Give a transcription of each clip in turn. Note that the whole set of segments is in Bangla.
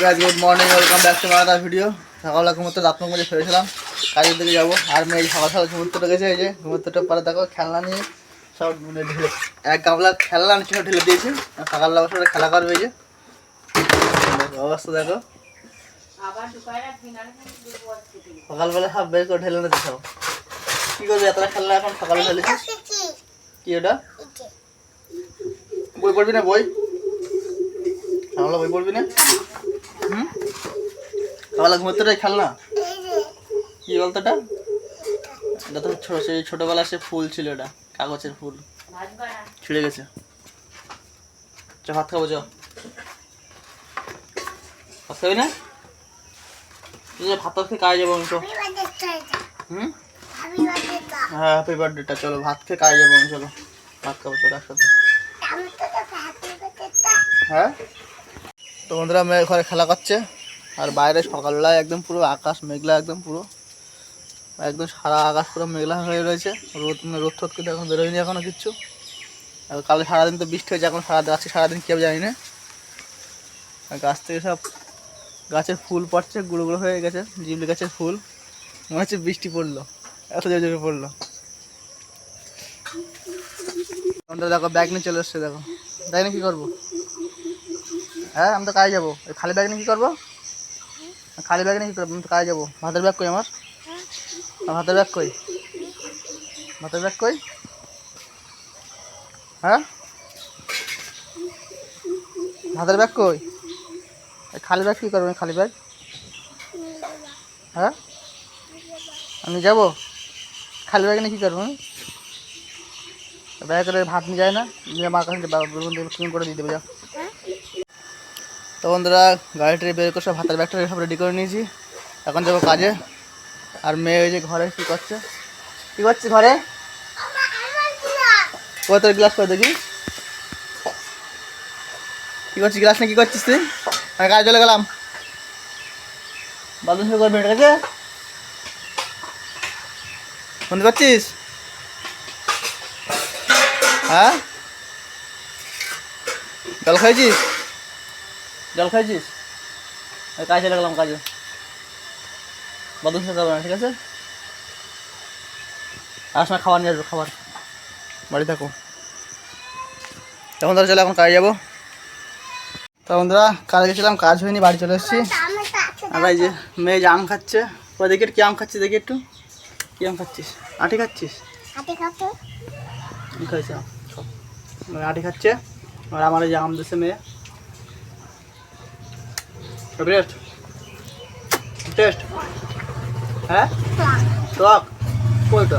Guys good morning, welcome back to my video. সকালবেলা ঘুমোতে রাত মধ্যে শুয়েছিলাম, কাজের দিকে যাবো। আর মেয়ে সকাল সকাল ঘুমোতে গেছে, এই যে ঘুমোতে পরে দেখো খেলনা নিয়ে সব ঢেলে এক গামলা খেলনা নিচে সব ঢেলে দিয়েছে। সকালবেলা বসে খেলা করবে, এই যে অবস্থা দেখো। সকালবেলা সব বের করে ঢেলে নিতে সব। কি করবি এতটা খেলনা এখন সকালে ঢেলেছিস? কি ওটা? বই পড়বি না? বই সকালে বই পড়বি না? সকালে ঘুমোতে খেলনা কি বলতো? এটা তো সেই ছোটবেলা সে ফুল ছিল, এটা কাগজের ফুল, ছিঁড়ে গেছে। চ ভাত খাবো, চ ভাত খাবি না? ভাত খেয়ে কাজে যাবো আমি। হ্যাঁ হ্যাপি বার্থডেটা, চলো ভাত খেয়ে কাজে যাবো আমি। চলো ভাত খাবো, চলো একসাথে। হ্যাঁ তো বন্ধুরা মেয়ে ঘরে খেলা করছে, আর বাইরে সকালবেলায় একদম পুরো আকাশ মেঘলা, একদম পুরো একদম সারা আকাশ পুরো মেঘলা হয়ে রয়েছে। রোদ টোদ কিন্তু এখন বেরোয়নি এখনো কিচ্ছু। আর কালে সারাদিন তো বৃষ্টি হয়েছে, এখন সারাদিন কী হবে জানি না। আর গাছ থেকে সব গাছের ফুল পড়ছে, গুঁড়ো গুঁড়ো হয়ে গেছে, জিবলি গাছের ফুল। মনে হচ্ছে বৃষ্টি পড়লো, এত জোরে জোরে পড়লো। দেখো ব্যাগ নিয়ে চলে এসছে, দেখো ব্যাগ নিয়ে কী করবো? হ্যাঁ আমি তো কাজে যাবো। এই খালি ব্যাগ নিয়ে কী করবো? খালি ব্যাগ নিয়ে কী করবো? আমি তো কাজে যাবো। ভাতের ব্যাগ কই আমার? ভাতের ব্যাগ কই? ভাতের ব্যাগ কই? হ্যাঁ ভাতের ব্যাগ কই? খালি ব্যাগ কী করবো? খালি ব্যাগ হ্যাঁ আমি যাবো। খালি ব্যাগ নিয়ে কী করবো? আমি ব্যাগ করে ভাত নিয়ে যায় না, নিয়ে আমার কাছে ক্লিন করে দিয়ে দেবে যা। তো বন্ধুরা গাড়িটা বের করে সব ভাতের ব্যাগটা সব রেডি করে নিয়েছি, এখন যাবো কাজে। আর মেয়ে ওই যে ঘরে কী করছে? কী করছিস ঘরে? ও তোর গ্লাস করে দেখি কী করছিস, গ্লাস নিয়ে কী করছিস তুই? আমি কাজে চলে গেলাম। বাথরুম শুরু করবি এটাকে? শুনতে পাচ্ছিস? হ্যাঁ জল খাইছিস? জল খাইছিস? কাজে চলে গেলাম, কাজে। বাথরুম শুরু করবে না, ঠিক আছে? আর সময় খাবার নিয়ে আসবো, খাবার বাড়ি থাকো। তখন তাহলে চলে এখন কাজে যাবো। তো বন্ধুরা কাজে গেছিলাম, কাজ হয়নি, বাড়ি চলে এসেছি। আর এই যে মেয়ে যে আম খাচ্ছে, ওই দেখি কি আম খাচ্ছিস, দেখি একটু কি আম খাচ্ছিস? আটি খাচ্ছিস? খাইছে আটি খাচ্ছে। আর আমার এই যে আম দিচ্ছে মেয়ে। টেস্ট টেস্ট হ্যাঁ টক কোনটা?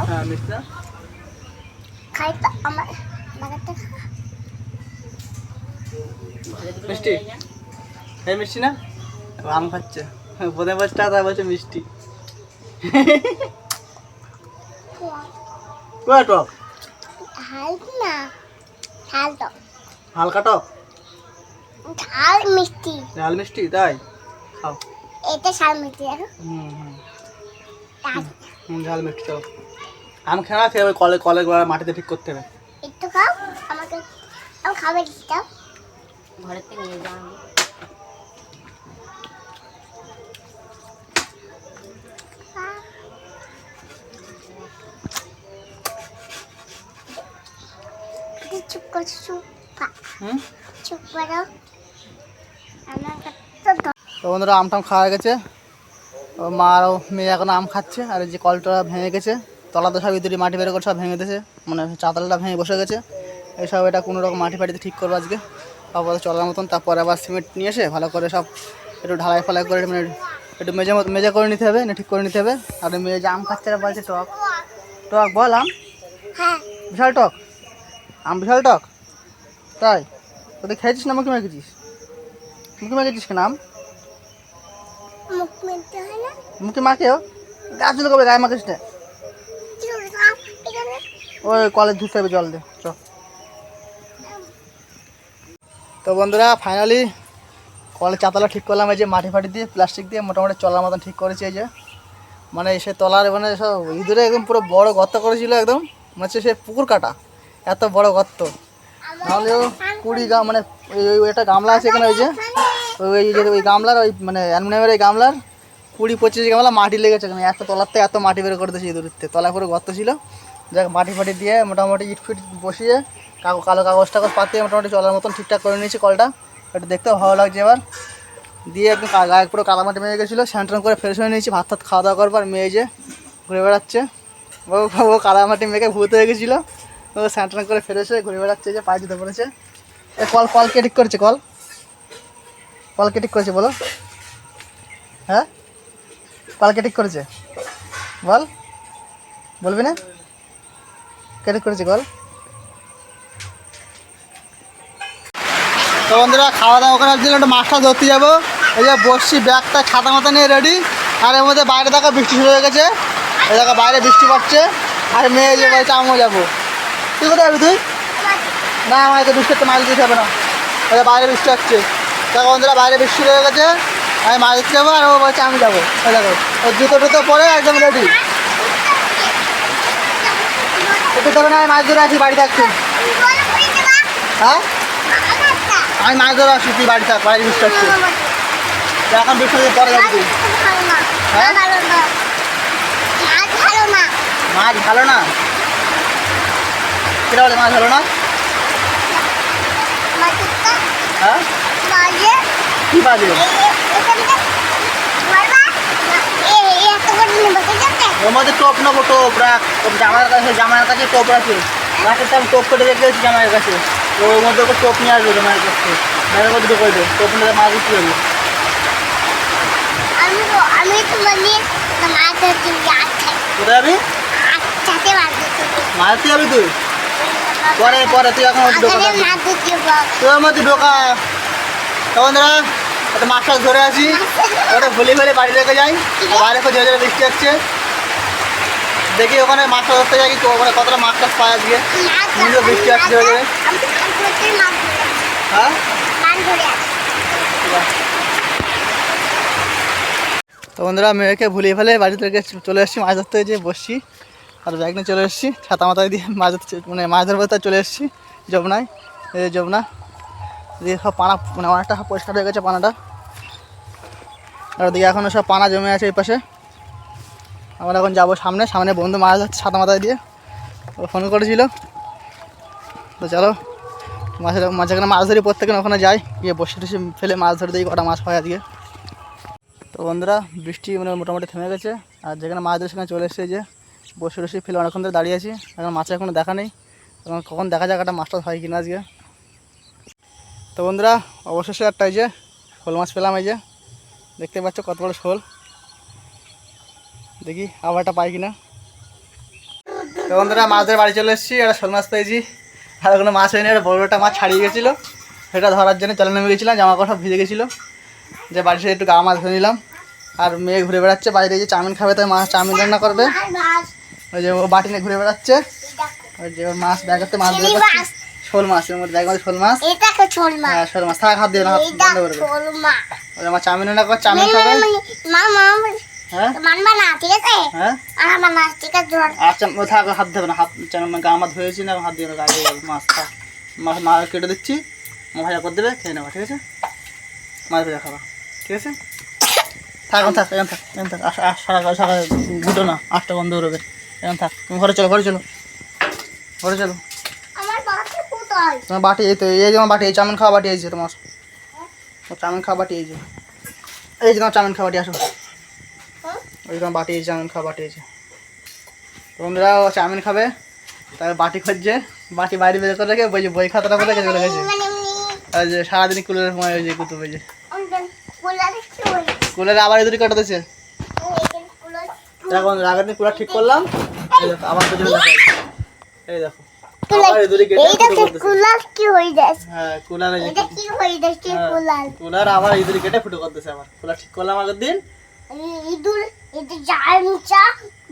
হ্যাঁ মিষ্টি না? মিষ্টি হ্যাঁ মিষ্টি না? আম খাচ্ছে, প্রথমে বলছে তা বলছে মিষ্টি। টক হালকা টক, ঝাল মিষ্টি, ঝাল মিষ্টি, তাই খাও। এটা ঝাল মিষ্টি দেখো। ঝাল মিষ্টি। চলো আম খেয়ে খেয়ে কলে কলে মাটিতে ঠিক করতে হবে। একটু খাও, আমাকে আমি খাবে দিতে ঘরের থেকে নিয়ে যাও। চুপ করো, চুপ করো। তো বন্ধুরা আমটাম খাওয়া গেছে, মা আরও মেয়ে এখন আম খাচ্ছে। আর এই যে কলটা ভেঙে গেছে, তলাতে সব ইঁদুরি মাটি বের করে সব ভেঙে দিয়েছে, মানে চাতালটা ভেঙে বসে গেছে। এইসব এটা কোনো রকম মাটি ফাটিতে ঠিক করবো আজকে আপাতত চলার মতন। তারপরে আবার সিমেন্ট নিয়ে এসে ভালো করে সব একটু ঢালাই ফালাই করে মানে একটু মেজে করে নিতে হবে, না ঠিক করে নিতে হবে। আর মেয়ে যে আম খাচ্ছে বলছে টক টক, বল আম বিশাল টক, আম বিশাল টক, তাই? তোদের খেয়েছিস না? মুখে মেখেছিস? মুখে মেখেছিস কেন আম? মুখে মাখেও গাছগুলো কবে গায়ে মাখিস না? ওই কলেজ ধুতে হবে, জল দে চ। তো বন্ধুরা ফাইনালি কলের চাতালা ঠিক করলাম, এই যে মাটি ফাটি দিয়ে প্লাস্টিক দিয়ে মোটামুটি চলার মতন ঠিক করেছি। এই যে মানে সে তলার মানে সব ইঁদুরে একদম পুরো বড় গর্ত করেছিল, একদম মনে হচ্ছে সে পুকুর কাটা, এত বড় গর্ত। নাহলেও মানে ওই একটা গামলা আছে এখানে, ওই যে ওই গামলার ওই মানে অ্যালুমিনিয়ামের এই গামলার 20-25 গামলা মাটি লেগেছে এখানে। একটা তলার থেকে এত মাটি বের করে দিয়েছে ইঁদুরতে, তলায় পুরো গর্ত ছিল। যাক মাটি ফাটি দিয়ে মোটামুটি ইট ফিট বসিয়ে কালো কাগজ টাগজ পাতিয়ে মোটামুটি চলার মতন ঠিকঠাক করে নিয়েছি কলটা। একটু দেখতেও ভালো লাগছে এবার। দিয়ে একদম গায়ে পুরো কাদামাটি মেয়ে গেছিলো, স্যান্টান করে ফ্রেশ হয়ে নিয়েছি। ভাত খাওয়া দাওয়া করবার মেয়ে যে ঘুরে বেড়াচ্ছে, ও কাদামাটি মেয়েকে ভূত হয়ে গেছিলো, ও স্যান্টান করে ফ্রেশ হয়ে ঘুরে বেড়াচ্ছে, যে পায়ে দিতে পড়েছে। কল কে ঠিক করেছে? কল কে ঠিক করেছে বলো? হ্যাঁ, কল কে ঠিক করেছে বলবি না? কে ঠিক করেছে কল? তো বন্ধুরা খাওয়া দাওয়া করার জন্য একটা মাছটা ধরতে যাবো। এই যে বসছি, ব্যাগটা ছাতা মাথা নিয়ে রেডি। আর এর মধ্যে বাইরে দেখা বৃষ্টি শুরু হয়ে গেছে, এই দেখা বাইরে বৃষ্টি পড়ছে। আর মেয়ে যে বলছে আমিও যাবো। তুই কোথায় যাবি তুই? না, আমার তো বৃষ্টি একটা মাছ দিতে হবে না, বাইরে বৃষ্টি হচ্ছে। দেখো বন্ধুরা বাইরে বৃষ্টি শুরু হয়ে গেছে, আমি মাছ দিতে যাবো আর ও বলছে আমি যাবো। ওই দেখো ওই জুতো টুতো পরে একদম রেডি। একটু দেবে না, আমি মাছ ধরে আসি, বাড়ি থাকছি। হ্যাঁ, আমি মাছ ধরে আসি, তুই বাড়ি থাক, বাইরে বৃষ্টি হচ্ছে। এখন বৃষ্টি পরে যাবি তুই? হ্যাঁ, মাছ ভালো না? কিরা বলে মাছ ভালো না? হ্যাঁ, কি বাজে? ওর মধ্যে টোপ নেবো, টোপ রাখ। জামার কাছে টোপ রাখে, রাখের আমি টোপ কেটে রেখে গেছি জামাইয়ের কাছে। ওর মধ্যে ওকে টোপ নিয়ে আসবে জামাইয়ের কাছ থেকে, মায়ের মধ্যে ঢুকে দেবে, টোপ নিয়ে মাছ দিতে হবে। কোথায় যাবি? মাছ তুই যাবি তুই? পরে পরে তুই এখন তোর মধ্যে ঢোকা। তখন ধরা একটা মাছ টাছ ধরে আসি, ওটা ভুলে বাড়ি রেখে যাই। বাইরে খুব ঝেড়ে বৃষ্টি হচ্ছে, দেখি ওখানে মাছটা ধরতে যাই, ওখানে কতটা মাছ টাছ পায় আজকে। নিজেও বৃষ্টি আসছে ঝেড়ে ঝেড়ে। হ্যাঁ, তো বন্ধুরা মেয়েকে ভুলিয়ে ফেলে বাড়িতে রেখে চলে এসেছি মাছ ধরতে, যে বসছি আর ব্যাগ নিয়ে চলে এসেছি, ছাতা মাথায় দিয়ে মাছ ধরতে, মানে মাছ ধরবো তাই চলে এসেছি যমুনায়। এই যে যমুনা দিয়ে সব পানা, মানে অনেকটা পরিষ্কার হয়ে গেছে পানাটা। আর ওদিকে এখনও সব পানা জমে আছে এই পাশে। আমরা এখন যাবো সামনে বন্ধু মাছ ধরছে ছাতা মাথায় দিয়ে, ও ফোন করেছিল। তো চলো মাঝখানে মাছ ধরি, প্রত্যেকদিন ওখানে যাই, গিয়ে বসে টসে ফেলে মাছ ধরে দিই, কটা মাছ পাই আজকে। তো বন্ধুরা বৃষ্টি মানে মোটামুটি থেমে গেছে, আর যেখানে মাছ ধরে সেখানে চলে এসেছে, যে বসে টসে ফেলে অনেকক্ষণ ধরে দাঁড়িয়ে আছি। এখন মাছের এখনও দেখা নেই, এখন কখন দেখা যাক একটা মাছটা হয় কিনা আজকে। তো বন্ধুরা অবশেষে একটা এই যে শোল মাছ পেলাম, এই যে দেখতে পাচ্ছ কত বড় শোল। দেখি আবার একটা পাই কিনা। তো বন্ধুরা মাছ ধরে বাড়ি চলে এসেছি, একটা শোল মাছ পেয়েছি। আর ওখানে মাছ হয়নি, একটা বড় একটা মাছ ছাড়িয়ে গেছিলো, সেটা ধরার জন্য চলে নেমে গেছিলাম, জামা কাপড় সব ভিজে গেছিলো। যে বাড়ি থেকে একটু গা মাছ ধরে নিলাম। আর মেয়ে ঘুরে বেড়াচ্ছে বাইরে, যে চাউমিন খাবে তাই মাছ চাউমিন রান্না করবে। ওই যে ও বাটি নিয়ে ঘুরে বেড়াচ্ছে, ওই যে ওর মাছ ব্যাগেতে মাছ ধরে শোল মাছ, এর মধ্যে ব্যাগের মধ্যে শোল মাছ। হ্যাঁ শোল মাছ, থাক হাত দিয়ে না, হাত বন্ধ করে দেবে। ওই আমার চাউমিন রান্না কর, চাউমিন খাবে। হ্যাঁ হ্যাঁ, আচ্ছা থাক, হাত দেবে না, হাত গা আমার ধুয়েছি না, হাত দিয়ে গায়ে মাছ থাক। মাছ কেটে দিচ্ছি, ভাজা করে দেবে, খেয়ে নেবা, ঠিক আছে? মাছ ভাজা খাবা, ঠিক আছে? থাক এখন থাক, এখন থাক, এখন থাক, সারা দুটো না 8টা বন্ধ করবে, এখন থাক। তুমি ঘরে চলো, ঘরে চলো। তোমার বাটি এই তো, এই যে আমার বাটি, এই চাউমিন খাওয়া বাটি এই যে তোমার, চাউমিন খাওয়া বাটি এই যে, এই যে তোমার চাউমিন খাওয়া বাটি, আসো। ওই তোমার বাটি, এই চাউমিন খাওয়া বাটি এই যে। তোমরা চাউমিন খাবে, তারপর বাটি খুঁজছে, বাটি বাইরে বের করে রেখে বই খাতাটা বলে চলে গেছে। আর যে সারাদিন কুলের সময় ওই যে কুতু বেজে কুলারে আবার এই দুটি কাটা দিচ্ছে। এখন আগের দিন কুলার ঠিক করলাম, এই দেখো আবার দুটো দেখো, এই দেখো আবার এই দুটি কেটে কুলার কি হই যাচ্ছে? হ্যাঁ কুলার, এটা কি হই যাচ্ছে? কুলার আবার এই দুটি কেটে ফুটো করতেছে। আবার কুলার ঠিক করলাম আগের দিন, ইদুর এটা জাল নিচা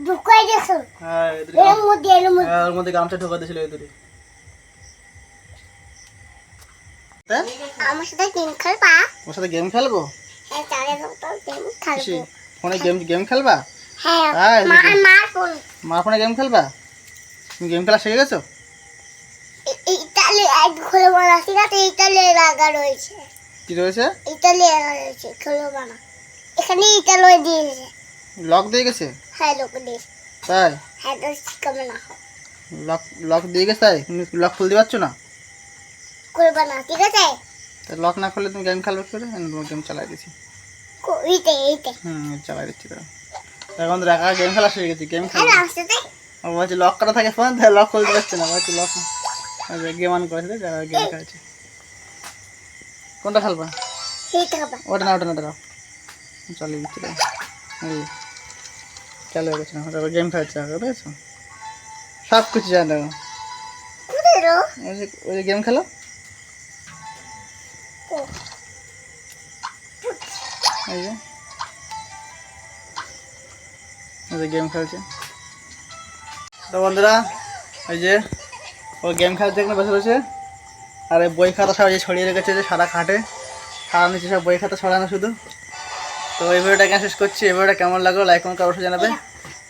ঢুকাই দিছো। হ্যাঁ এর মধ্যে গামছা ঢুকা দিয়েছিল এই দুটি। আমার সাথে গেম খেলবা? ওর সাথে গেম খেলবো? হ্যাঁ চারে তো গেম খেলবো। ফোনে গেম খেলবা? হ্যাঁ মার ফোন। মার ফোনে গেম খেলবা? তুমি গেম খেলা শিখে গেছো? ইতালি এক খুলবো না, ঠিক আছে? এটা লেগা রয়েছে, কি রয়েছে? এটা লেগা রয়েছে, খুলবো না। এখানে এটা লয়ে দিয়েছে। লক দিয়ে গেছে? হ্যাঁ, লোক দিয়েছে। তাই? হ্যাঁ, তো শিখাবে না। লক লক দিয়ে গেছে? তাই তুমি লক খুলতে পারছো না? করবো না, ঠিক আছে? তা লক না খুললে তুমি গেম খেলবে কি করে? আমি তোমার গেম চালাই দিচ্ছি। এইতে এইতে। চালাই দিচ্ছি তো। এখন তো একা গেম খেলা শিখে গেছি, গেম আর খেলা। আসতে ও বলছে লক করা থাকে ফোন, তাই লক খুলতে পারছে না। বলছে লক গেম অন করেছে, গেম খেলছে। কোনটা খেলবা? এইতে খাবা। ওটা না, ওটা না, ওটা নাও। চালিয়ে দিচ্ছি তাই। এই চালু হয়ে গেছে না, ওটা গেম খেলছে আগে, বুঝেছো? সব কিছু জানে দেখো। কোথায় রো? ওই যে গেম খেলো। ও, এই যে ওই যে গেম খেলছে। তো বন্ধুরা, এই যে ও গেম খেলছে এখানে বসে বসে। আর এই বই খাতা সব যে ছড়িয়ে রেখেছে, যে সারা খাটে, সারা নিচে সব বই খাতা ছড়ানো শুধু। তো এই ভিডিওটা এখানে শেষ করছি। এই ভিডিওটা কেমন লাগলো লাইক কমেন্ট করে অবশ্যই জানাবে।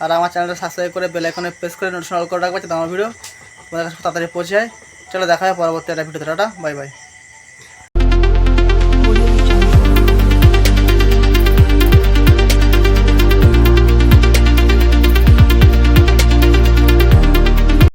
আর আমার চ্যানেলটা সাবস্ক্রাইব করে বেল আইকনে প্রেস করে নোটিফিকেশন অল করে রাখবে, যাতে আমার ভিডিও তোমাদের কাছে তাড়াতাড়ি পৌঁছে যায়। চলো দেখা হয় পরবর্তী একটা ভিডিওতে। Tata, bye bye.